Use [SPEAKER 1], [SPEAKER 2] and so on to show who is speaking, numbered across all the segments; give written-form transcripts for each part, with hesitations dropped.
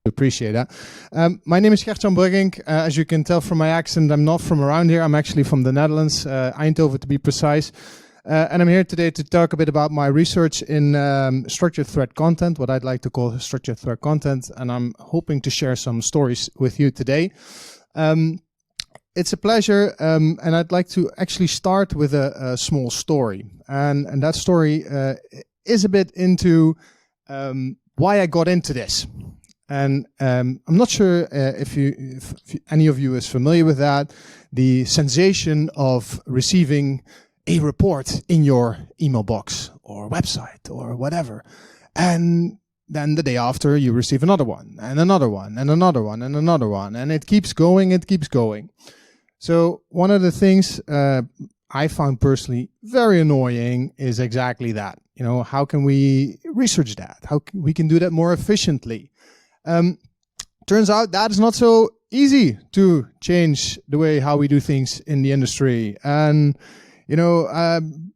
[SPEAKER 1] Appreciate that. My name is Gert-Jan Bruggink. As you can tell from my accent, I'm not from around here. I'm actually from the Netherlands, Eindhoven to be precise. And I'm here today to talk a bit about my research in structured thread content, what I'd like to call structured thread content. And I'm hoping to share some stories with you today. It's a pleasure, and I'd like to actually start with a small story. And that story is a bit into why I got into this. And I'm not sure if any of you is familiar with that, the sensation of receiving a report in your email box or website or whatever. And then the day after you receive another one and another one and another one and another one. And it keeps going, it keeps going. So one of the things I found personally very annoying is exactly that. You know, how can we research that? How we can do that more efficiently? Turns out that is not so easy to change the way how we do things in the industry. And, you know,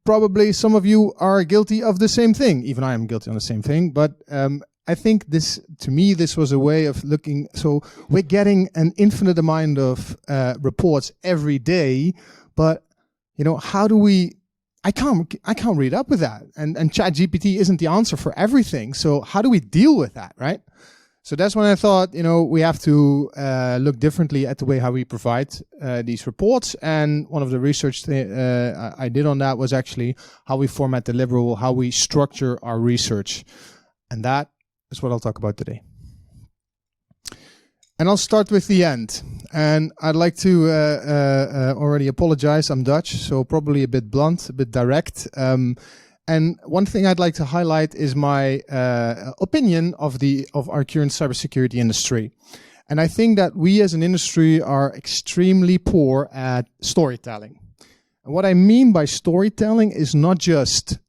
[SPEAKER 1] probably some of you are guilty of the same thing. Even I am guilty of the same thing. But I think this, to me, this was a way of looking. So we're getting an infinite amount of reports every day. But, you know, how do we... I can't read up with that. And ChatGPT isn't the answer for everything. So how do we deal with that, right? So that's when I thought, you know, we have to look differently at the way how we provide these reports. And one of the research I did on that was actually how we format deliverable, how we structure our research. And that is what I'll talk about today. And I'll start with the end. And I'd like to already apologize. I'm Dutch, so probably a bit blunt, a bit direct. And one thing I'd like to highlight is my opinion of our current cybersecurity industry. And I think that we as an industry are extremely poor at storytelling. And what I mean by storytelling is not just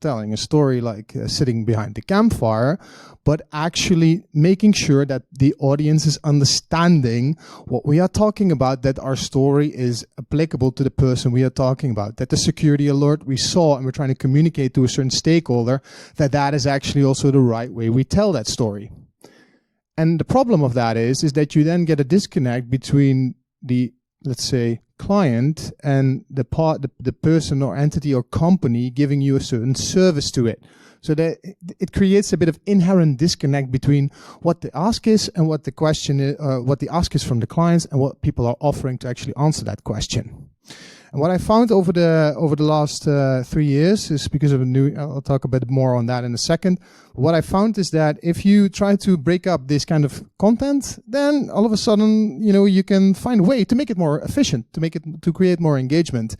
[SPEAKER 1] telling a story like sitting behind the campfire, but actually making sure that the audience is understanding what we are talking about, that our story is applicable to the person we are talking about, that the security alert we saw and we're trying to communicate to a certain stakeholder, that is actually also the right way we tell that story. And the problem of that is that you then get a disconnect between the, let's say, client and the person or entity or company giving you a certain service to it. So that it creates a bit of inherent disconnect between what the ask is and what the question is, what the ask is from the clients and what people are offering to actually answer that question. And what I found over the last 3 years is because of I'll talk a bit more on that in a second. What I found is that if you try to break up this kind of content, then all of a sudden, you know, you can find a way to make it more efficient, to create more engagement.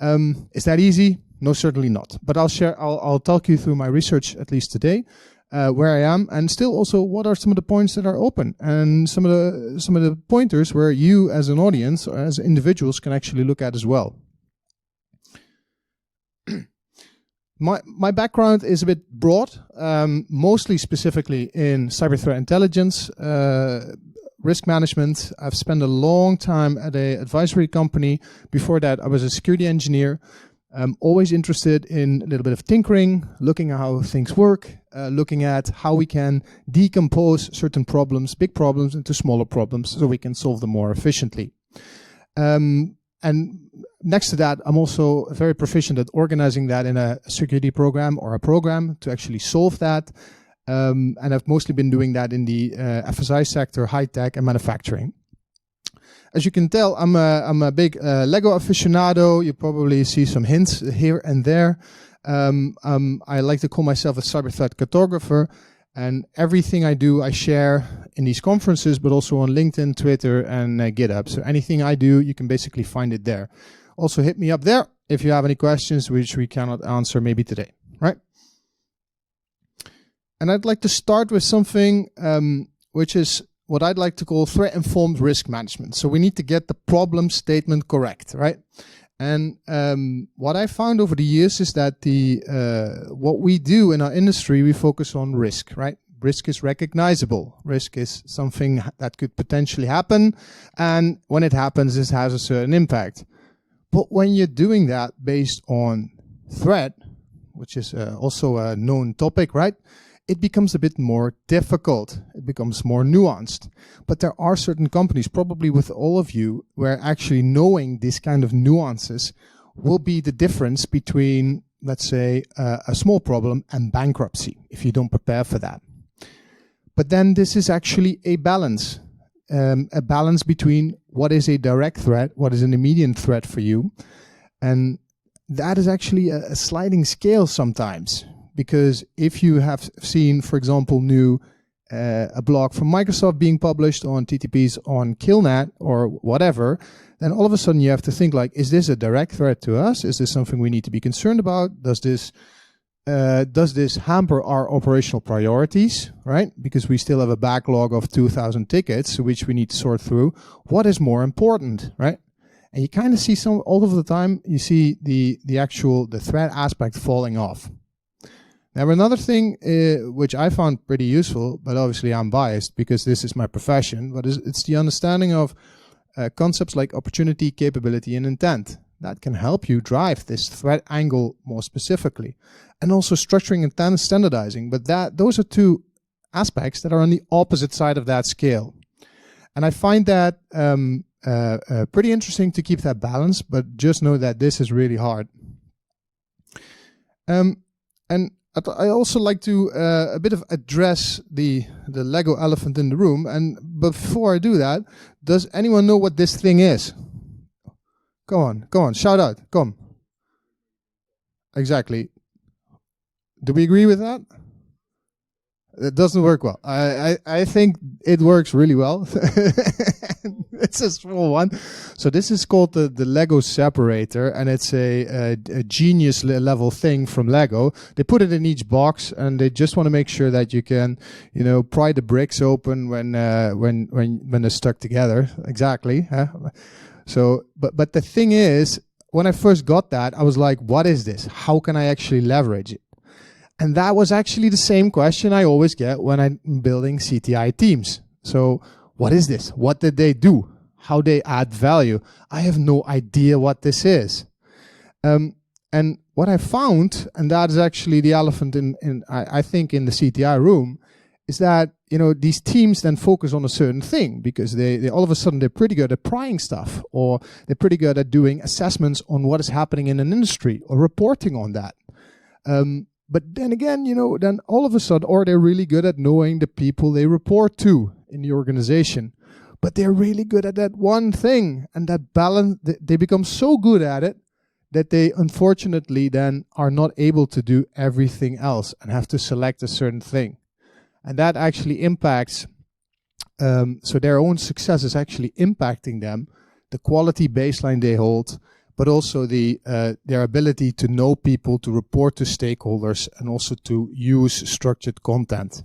[SPEAKER 1] Is that easy? No, certainly not. But I'll talk you through my research, at least today, where I am, and still also what are some of the points that are open and some of the pointers where you as an audience or as individuals can actually look at as well. My background is a bit broad, mostly specifically in cyber threat intelligence, risk management. I've spent a long time at an advisory company. Before that, I was a security engineer. I'm always interested in a little bit of tinkering, looking at how things work, looking at how we can decompose certain problems, big problems, into smaller problems so we can solve them more efficiently. And next to that, I'm also very proficient at organizing that in a security program or a program to actually solve that. And I've mostly been doing that in the FSI sector, high tech and manufacturing. As you can tell, I'm a big Lego aficionado. You probably see some hints here and there. I like to call myself a cyber threat cartographer, and everything I do, I share in these conferences, but also on LinkedIn, Twitter, and GitHub. So anything I do, you can basically find it there. Also, hit me up there if you have any questions which we cannot answer maybe today, right? And I'd like to start with something which is what I'd like to call threat-informed risk management. So we need to get the problem statement correct, right? And what I found over the years is that what we do in our industry, we focus on risk, right? Risk is recognizable. Risk is something that could potentially happen. And when it happens, this has a certain impact. But when you're doing that based on threat, which is also a known topic, right? it becomes a bit more difficult. It becomes more nuanced. But there are certain companies, probably with all of you, where actually knowing these kind of nuances will be the difference between, let's say, a small problem and bankruptcy, if you don't prepare for that. But then this is actually a balance between what is a direct threat, what is an immediate threat for you. And that is actually a sliding scale sometimes. Because if you have seen, for example, a blog from Microsoft being published on TTPs on Killnet or whatever, then all of a sudden you have to think like, is this a direct threat to us? Is this something we need to be concerned about? Does this hamper our operational priorities, right? Because we still have a backlog of 2,000 tickets, which we need to sort through. What is more important, right? And you kind of see all of the time, you see the threat aspect falling off. Now, another thing which I found pretty useful, but obviously I'm biased because this is my profession, but it's the understanding of concepts like opportunity, capability, and intent. That can help you drive this threat angle more specifically. And also structuring and standardizing. But those are two aspects that are on the opposite side of that scale. And I find that pretty interesting to keep that balance, but just know that this is really hard. And I also like to a bit of address the Lego elephant in the room. And before I do that, does anyone know what this thing is? Go on, shout out, come. Exactly. Do we agree with that? It doesn't work well. I think it works really well. It's a small one. So this is called the Lego separator, and it's a genius level thing from Lego. They put it in each box, and they just want to make sure that you can, pry the bricks open when they're stuck together. Exactly. Huh? So, but the thing is, when I first got that, I was like, what is this? How can I actually leverage it? And that was actually the same question I always get when I'm building CTI teams. So what is this? What did they do? How they add value? I have no idea what this is. And what I found, and that is actually the elephant I think in the CTI room, is that, these teams then focus on a certain thing because they all of a sudden they're pretty good at prying stuff, or they're pretty good at doing assessments on what is happening in an industry or reporting on that. But then again, then all of a sudden, or they're really good at knowing the people they report to in the organization. But they're really good at that one thing, and that balance, they become so good at it that they unfortunately then are not able to do everything else and have to select a certain thing. And that actually impacts, so their own success is actually impacting them, the quality baseline they hold, but also their ability to know people, to report to stakeholders, and also to use structured content.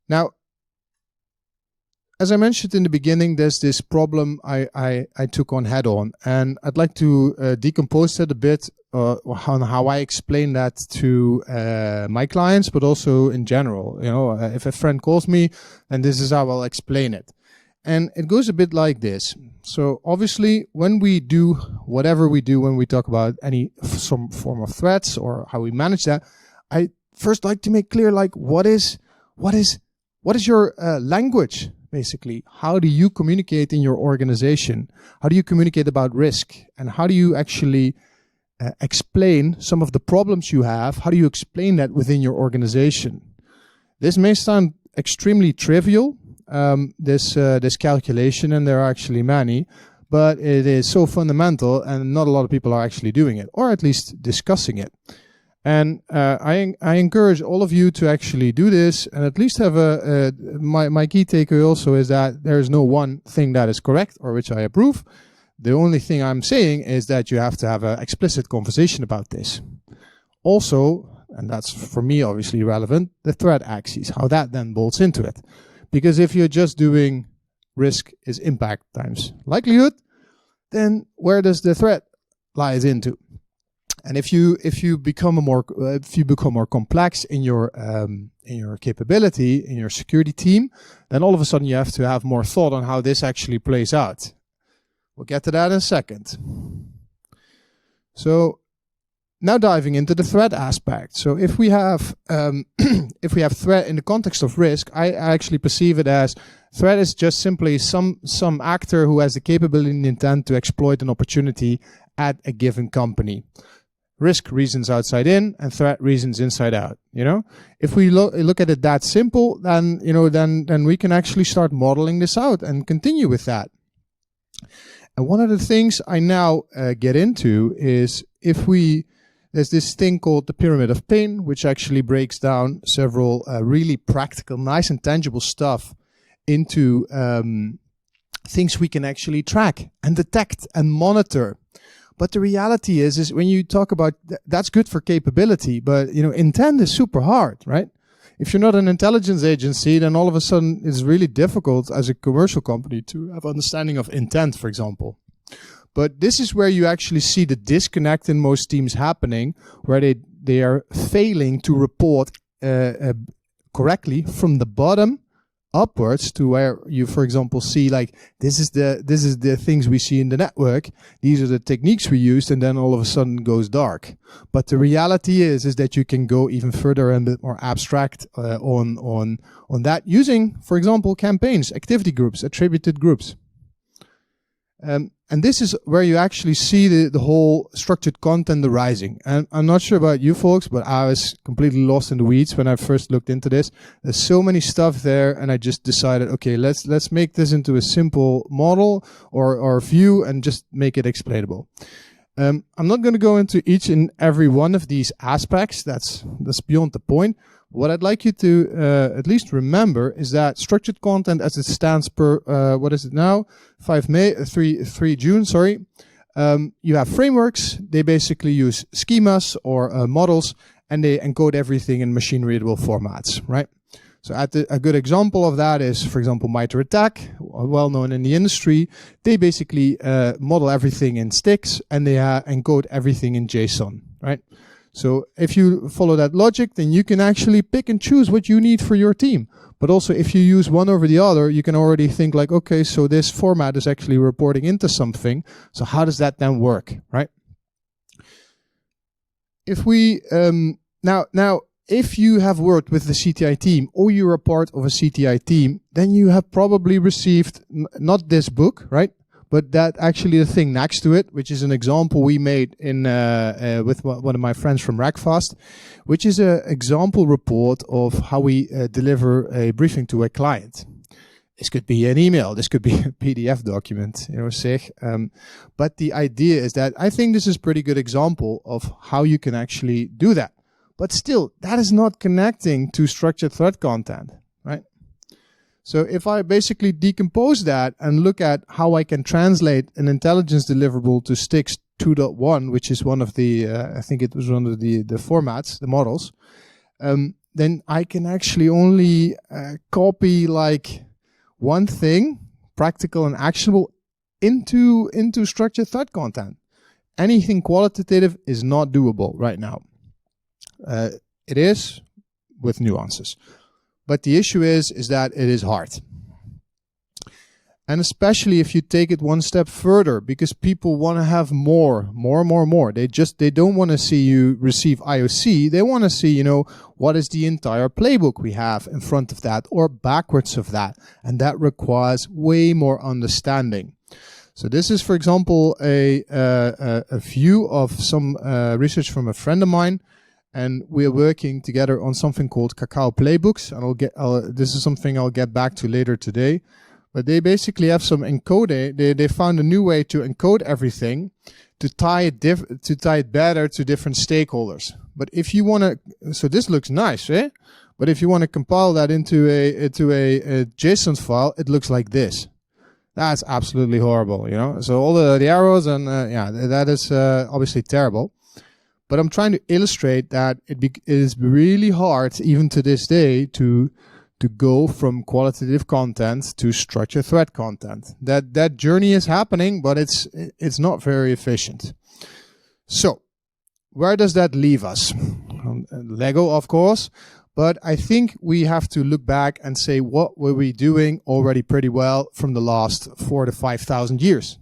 [SPEAKER 1] Now, as I mentioned in the beginning, there's this problem I took on head on, and I'd like to decompose it a bit on how I explain that to my clients, but also in general. If a friend calls me, then this is how I'll explain it. And it goes a bit like this. So obviously, when we do whatever we do, when we talk about some form of threats or how we manage that, I first like to make clear, like, what is your language, basically? How do you communicate in your organization? How do you communicate about risk? And how do you actually explain some of the problems you have? How do you explain that within your organization? This may sound extremely trivial, this calculation, and there are actually many, but it is so fundamental and not a lot of people are actually doing it, or at least discussing it. And I encourage all of you to actually do this and at least have my key takeaway also is that there is no one thing that is correct or which I approve. The only thing I'm saying is that you have to have an explicit conversation about this. Also, and that's for me obviously relevant, the threat axis, how that then bolts into it. Because if you're just doing risk is impact times likelihood, then where does the threat lies into? And if you become more complex in your capability, in your security team, then all of a sudden you have to have more thought on how this actually plays out. We'll get to that in a second. So Now diving into the threat aspect. So if we have if we have threat in the context of risk, I actually perceive it as threat is just simply some actor who has the capability and intent to exploit an opportunity at a given company. Risk reasons outside in, and threat reasons inside out. You know, if we look at it that simple, then then we can actually start modeling this out and continue with that. And one of the things I now get into is there's this thing called the pyramid of pain, which actually breaks down several really practical, nice and tangible stuff into things we can actually track and detect and monitor. But the reality is when you talk about that's good for capability, but intent is super hard, right? If you're not an intelligence agency, then all of a sudden it's really difficult as a commercial company to have understanding of intent, for example. But this is where you actually see the disconnect in most teams happening, where they are failing to report correctly from the bottom upwards to where you, for example, see like this is the things we see in the network. These are the techniques we used, and then all of a sudden it goes dark. But the reality is that you can go even further and a bit more abstract on that using, for example, campaigns, activity groups, attributed groups. And this is where you actually see the whole structured content arising. And I'm not sure about you folks, but I was completely lost in the weeds when I first looked into this. There's so many stuff there, and I just decided, okay, let's make this into a simple model or view and just make it explainable. I'm not going to go into each and every one of these aspects. That's beyond the point. What I'd like you to at least remember is that structured content as it stands per, what is it now? 3 June, sorry. You have frameworks. They basically use schemas or models, and they encode everything in machine readable formats, right? So a good example of that is, for example, MITRE ATT&CK, well known in the industry. They basically model everything in sticks, and they encode everything in JSON, right? So if you follow that logic, then you can actually pick and choose what you need for your team. But also if you use one over the other, you can already think like, okay, so this format is actually reporting into something. So how does that then work, right? If we, now, if you have worked with the CTI team or you're a part of a CTI team, then you have probably received not this book, right? But that actually the thing next to it, which is an example we made in with one of my friends from Rackfast, which is an example report of how we deliver a briefing to a client. This could be an email, this could be a PDF document, but the idea is that I think this is a pretty good example of how you can actually do that. But still, that is not connecting to structured thread content, right? So if I basically decompose that and look at how I can translate an intelligence deliverable to STIX 2.1, which is one of the, I think it was one of the formats, the models, then I can actually only copy like one thing, practical and actionable, into structured thread content. Anything qualitative is not doable right now. It is with nuances. But the issue is that it is hard. And especially if you take it one step further, because people want to have more. They don't want to see you receive IOC. They want to see, what is the entire playbook we have in front of that or backwards of that. And that requires way more understanding. So this is, for example, a view of some research from a friend of mine. And we're working together on something called Cacao Playbooks. And this is something I'll get back to later today. But they basically have some encoding. They found a new way to encode everything to tie it better to different stakeholders. But if you want to, so this looks nice, eh? But if you want to compile that into a JSON file, it looks like this. That's absolutely horrible, So all the arrows and that is obviously terrible. But I'm trying to illustrate that it is really hard, even to this day, to go from qualitative content to structured thread content. That journey is happening, but it's not very efficient. So, where does that leave us? Lego, of course, but I think we have to look back and say, what were we doing already pretty well from the last 4,000 to 5,000 years?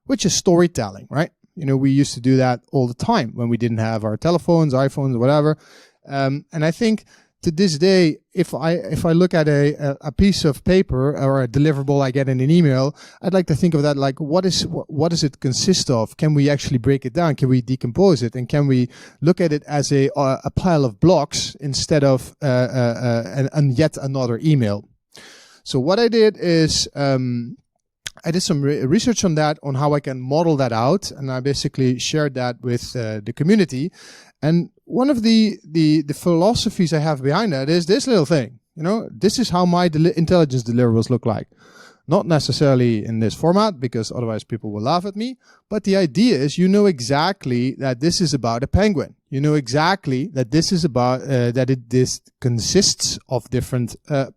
[SPEAKER 1] Which is storytelling, right? we used to do that all the time when we didn't have our telephones, iPhones, whatever. And I think to this day, if I look at a piece of paper or a deliverable I get in an email, I'd like to think of that like, what does it consist of? Can we actually break it down? Can we decompose it? And can we look at it as a pile of blocks instead of and yet another email? So what I did is I did some research on that, on how I can model that out, and I basically shared that with the community. And one of the philosophies I have behind that is this little thing. This is how my intelligence deliverables look like. Not necessarily in this format, because otherwise people will laugh at me. But the idea is exactly that this is about a penguin. You know exactly that this is about, this consists of different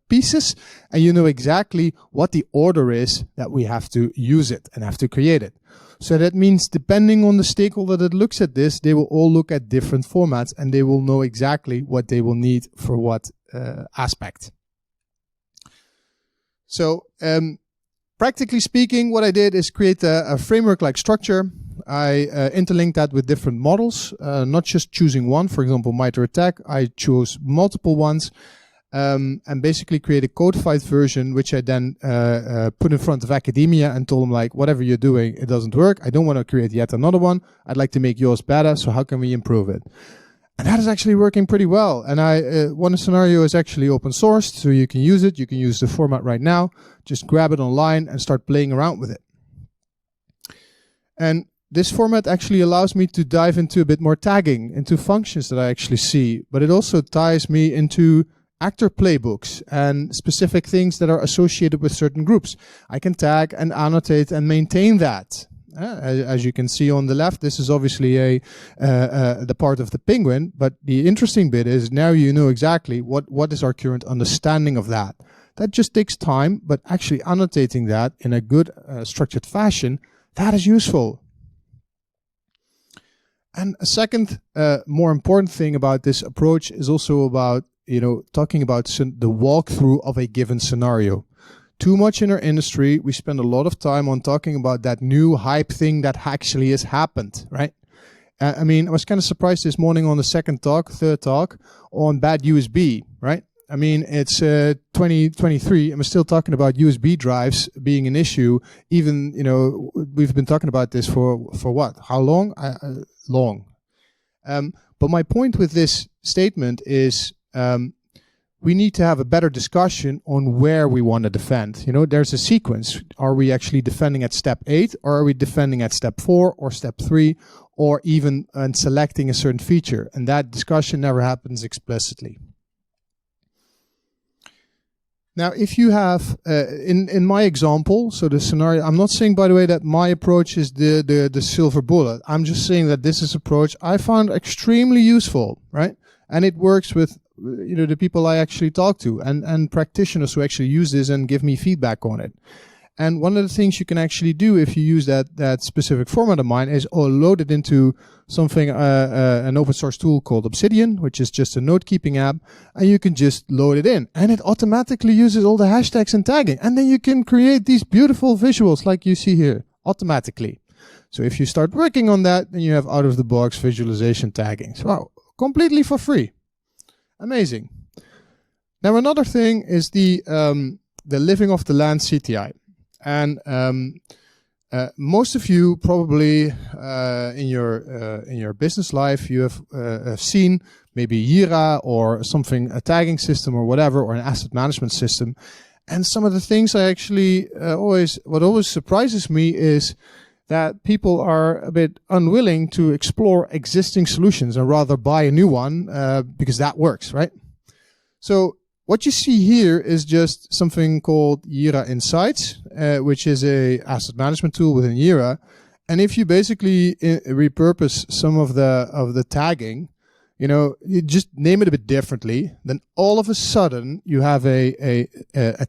[SPEAKER 1] pieces. And you know exactly what the order is that we have to use it and have to create it. So that means depending on the stakeholder that looks at this, they will all look at different formats and they will know exactly what they will need for what aspect. So practically speaking, what I did is create a framework-like structure. I interlinked that with different models, not just choosing one. For example, MITRE ATT&CK, I chose multiple ones. And basically create a codified version, which I then put in front of academia and told them, like, whatever you're doing, it doesn't work. I don't want to create yet another one. I'd like to make yours better. So how can we improve it? And that is actually working pretty well. And one scenario is actually open sourced, so you can use it. You can use the format right now. Just grab it online and start playing around with it. And this format actually allows me to dive into a bit more tagging, into functions that I actually see. But it also ties me into actor playbooks and specific things that are associated with certain groups. I can tag and annotate and maintain that. As you can see on the left, this is obviously the part of the penguin, but the interesting bit is now you know exactly what is our current understanding of that. That just takes time, but actually annotating that in a good structured fashion, that is useful. And a second more important thing about this approach is also about talking about the walkthrough of a given scenario. Too much in our industry, we spend a lot of time on talking about that new hype thing that actually has happened, right? I mean, I was kind of surprised this morning on the third talk on bad USB, right? I mean, it's 2023 and we're still talking about USB drives being an issue. Even, we've been talking about this for what? How long? Long. But my point with this statement is, we need to have a better discussion on where we want to defend. There's a sequence. Are we actually defending at step 8, or are we defending at step 4 or step 3, or even selecting a certain feature? And that discussion never happens explicitly. Now, if you have, in my example, so the scenario, I'm not saying, by the way, that my approach is the silver bullet. I'm just saying that this is approach I found extremely useful, right? And it works with the people I actually talk to and practitioners who actually use this and give me feedback on it. And one of the things you can actually do if you use that specific format of mine is load it into something, an open source tool called Obsidian, which is just a note keeping app, and you can just load it in and it automatically uses all the hashtags and tagging. And then you can create these beautiful visuals like you see here automatically. So if you start working on that, then you have out of the box visualization tagging. So wow, completely for free. Amazing. Now another thing is the living off the land CTI. And most of you probably in your business life you have seen maybe Jira or something, a tagging system or whatever, or an asset management system. And some of the things I actually what always surprises me is that people are a bit unwilling to explore existing solutions and rather buy a new one because that works, right? So what you see here is just something called Jira Insights, which is a asset management tool within Jira. And if you basically repurpose some of the tagging, you just name it a bit differently, then all of a sudden you have a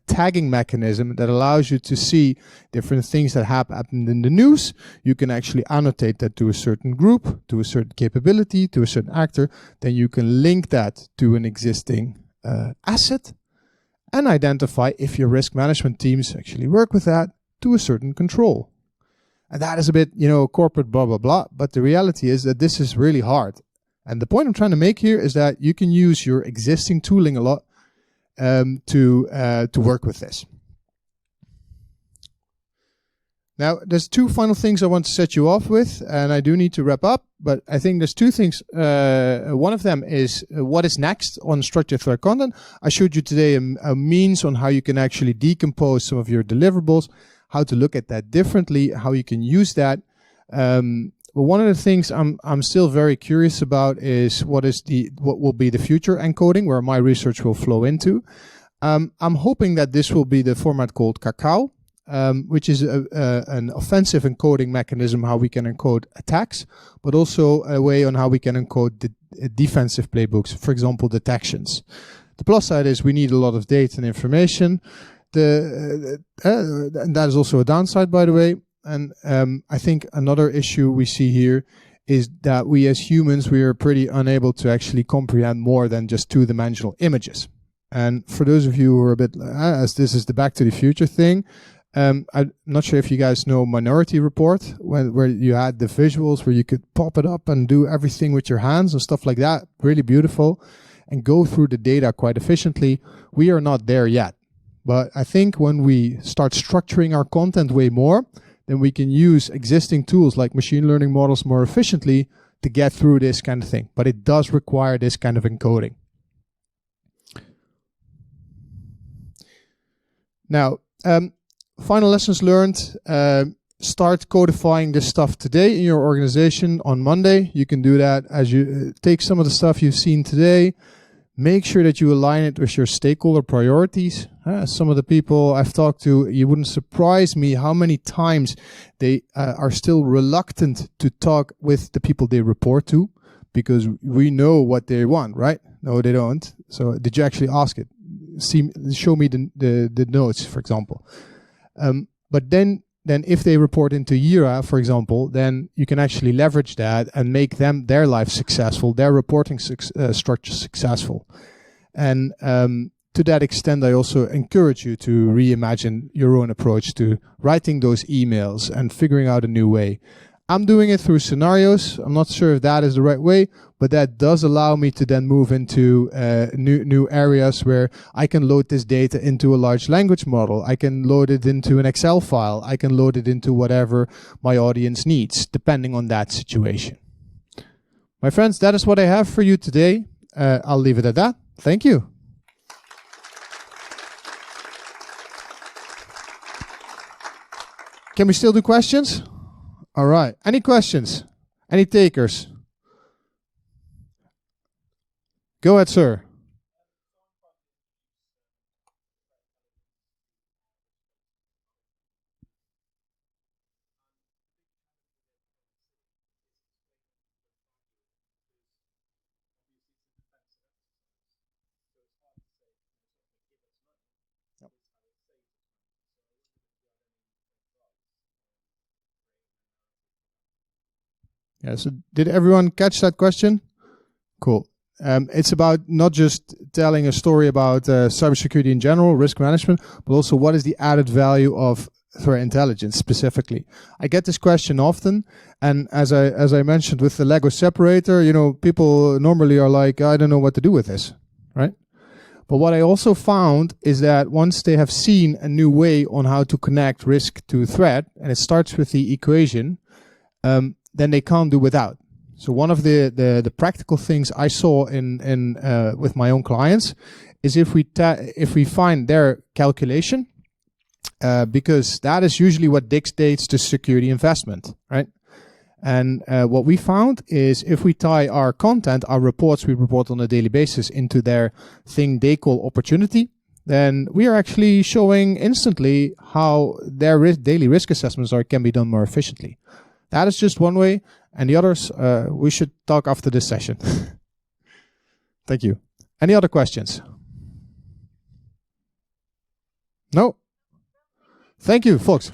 [SPEAKER 1] tagging mechanism that allows you to see different things that happen in the news. You can actually annotate that to a certain group, to a certain capability, to a certain actor. Then you can link that to an existing asset and identify if your risk management teams actually work with that to a certain control. And that is a bit, you know, corporate blah, blah, blah. But the reality is that this is really hard. And the point I'm trying to make here is that you can use your existing tooling a lot to work with this. Now, there's two final things I want to set you off with, and I do need to wrap up, but I think there's two things. One of them is what is next on structured thread content. I showed you today a means on how you can actually decompose some of your deliverables, how to look at that differently, how you can use that. But one of the things I'm still very curious about is what will be the future encoding, where my research will flow into. I'm hoping that this will be the format called Cacao, which is an offensive encoding mechanism, how we can encode attacks, but also a way on how we can encode the defensive playbooks, for example, detections. The plus side is we need a lot of data and information. And that is also a downside, by the way. And I think another issue we see here is that we as humans, we are pretty unable to actually comprehend more than just two-dimensional images. And for those of you who are a bit, as this is the Back to the Future thing, I'm not sure if you guys know Minority Report, where you had the visuals where you could pop it up and do everything with your hands and stuff like that. Really beautiful. And go through the data quite efficiently. We are not there yet. But I think when we start structuring our content way more, then we can use existing tools like machine learning models more efficiently to get through this kind of thing. But it does require this kind of encoding. Now, final lessons learned. Start codifying this stuff today in your organization on Monday. You can do that as you take some of the stuff you've seen today. Make sure that you align it with your stakeholder priorities. Some of the people I've talked to, you wouldn't surprise me how many times they are still reluctant to talk with the people they report to, because we know what they want, right? No, they don't. So did you actually ask it? Show me the notes, for example. But then if they report into Jira, for example, then you can actually leverage that and make their life successful, their reporting structure successful. And to that extent, I also encourage you to reimagine your own approach to writing those emails and figuring out a new way. I'm doing it through scenarios. I'm not sure if that is the right way, but that does allow me to then move into new areas where I can load this data into a large language model. I can load it into an Excel file. I can load it into whatever my audience needs, depending on that situation. My friends, that is what I have for you today. I'll leave it at that. Thank you. Can we still do questions? All right. Any questions? Any takers? Go ahead, sir. Yeah, so did everyone catch that question? Cool. It's about not just telling a story about cybersecurity in general, risk management, but also what is the added value of threat intelligence specifically. I get this question often, and as I mentioned with the Lego separator, you know, people normally are like, I don't know what to do with this, right? But what I also found is that once they have seen a new way on how to connect risk to threat, and it starts with the equation, then they can't do without. So one of the practical things I saw in with my own clients is if we find their calculation, because that is usually what dictates the security investment, right? And what we found is if we tie our content, our reports we report on a daily basis into their thing they call opportunity, then we are actually showing instantly how their daily risk assessments can be done more efficiently. That is just one way, and the others we should talk after this session. Thank you. Any other questions? No? Thank you, folks.